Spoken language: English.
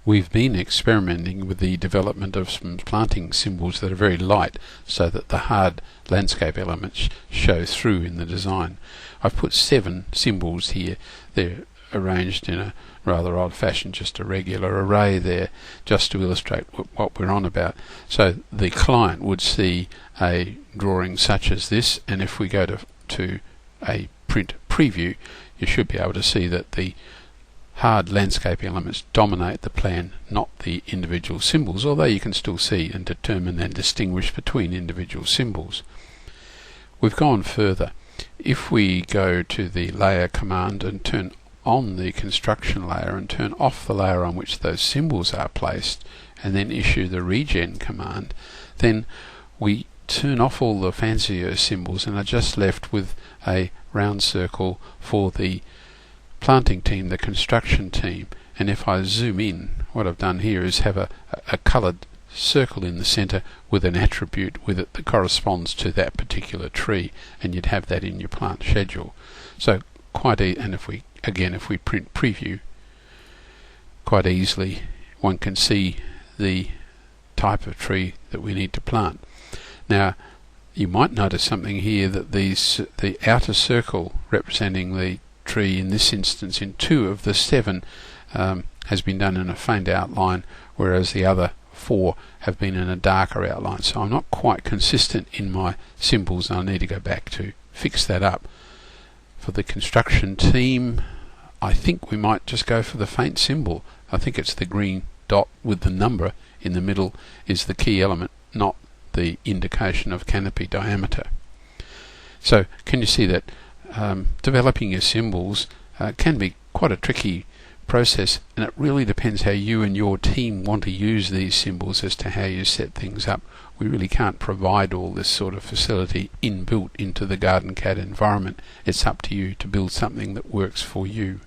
We've been experimenting with the development of some planting symbols that are very light so that the hard landscape elements show through in the design. I've put 7 symbols here. They're arranged in a rather old fashioned, just a regular array there, just to illustrate what we're on about. So the client would see a drawing such as this, and if we go to a print preview, you should be able to see that the hard landscape elements dominate the plan, not the individual symbols, although you can still see and determine and distinguish between individual symbols. We've gone further. If we go to the layer command and turn on the construction layer and turn off the layer on which those symbols are placed, and then issue the regen command, then we turn off all the fancier symbols and are just left with a round circle for the planting team, the construction team. And if I zoom in, what I've done here is have a coloured circle in the centre with an attribute with it that corresponds to that particular tree, and you'd have that in your plant schedule. So and if we print preview, quite easily one can see the type of tree that we need to plant. Now you might notice something here, that the outer circle representing the tree in this instance in 2 of the 7 has been done in a faint outline, whereas the other 4 have been in a darker outline. So I'm not quite consistent in my symbols, and I need to go back to fix that up. For the construction team, I think we might just go for the faint symbol. I think it's the green dot with the number in the middle is the key element, not the indication of canopy diameter. So can you see that developing your symbols can be quite a tricky process, and it really depends how you and your team want to use these symbols as to how you set things up. We really can't provide all this sort of facility inbuilt into the GardenCAD environment. It's up to you to build something that works for you.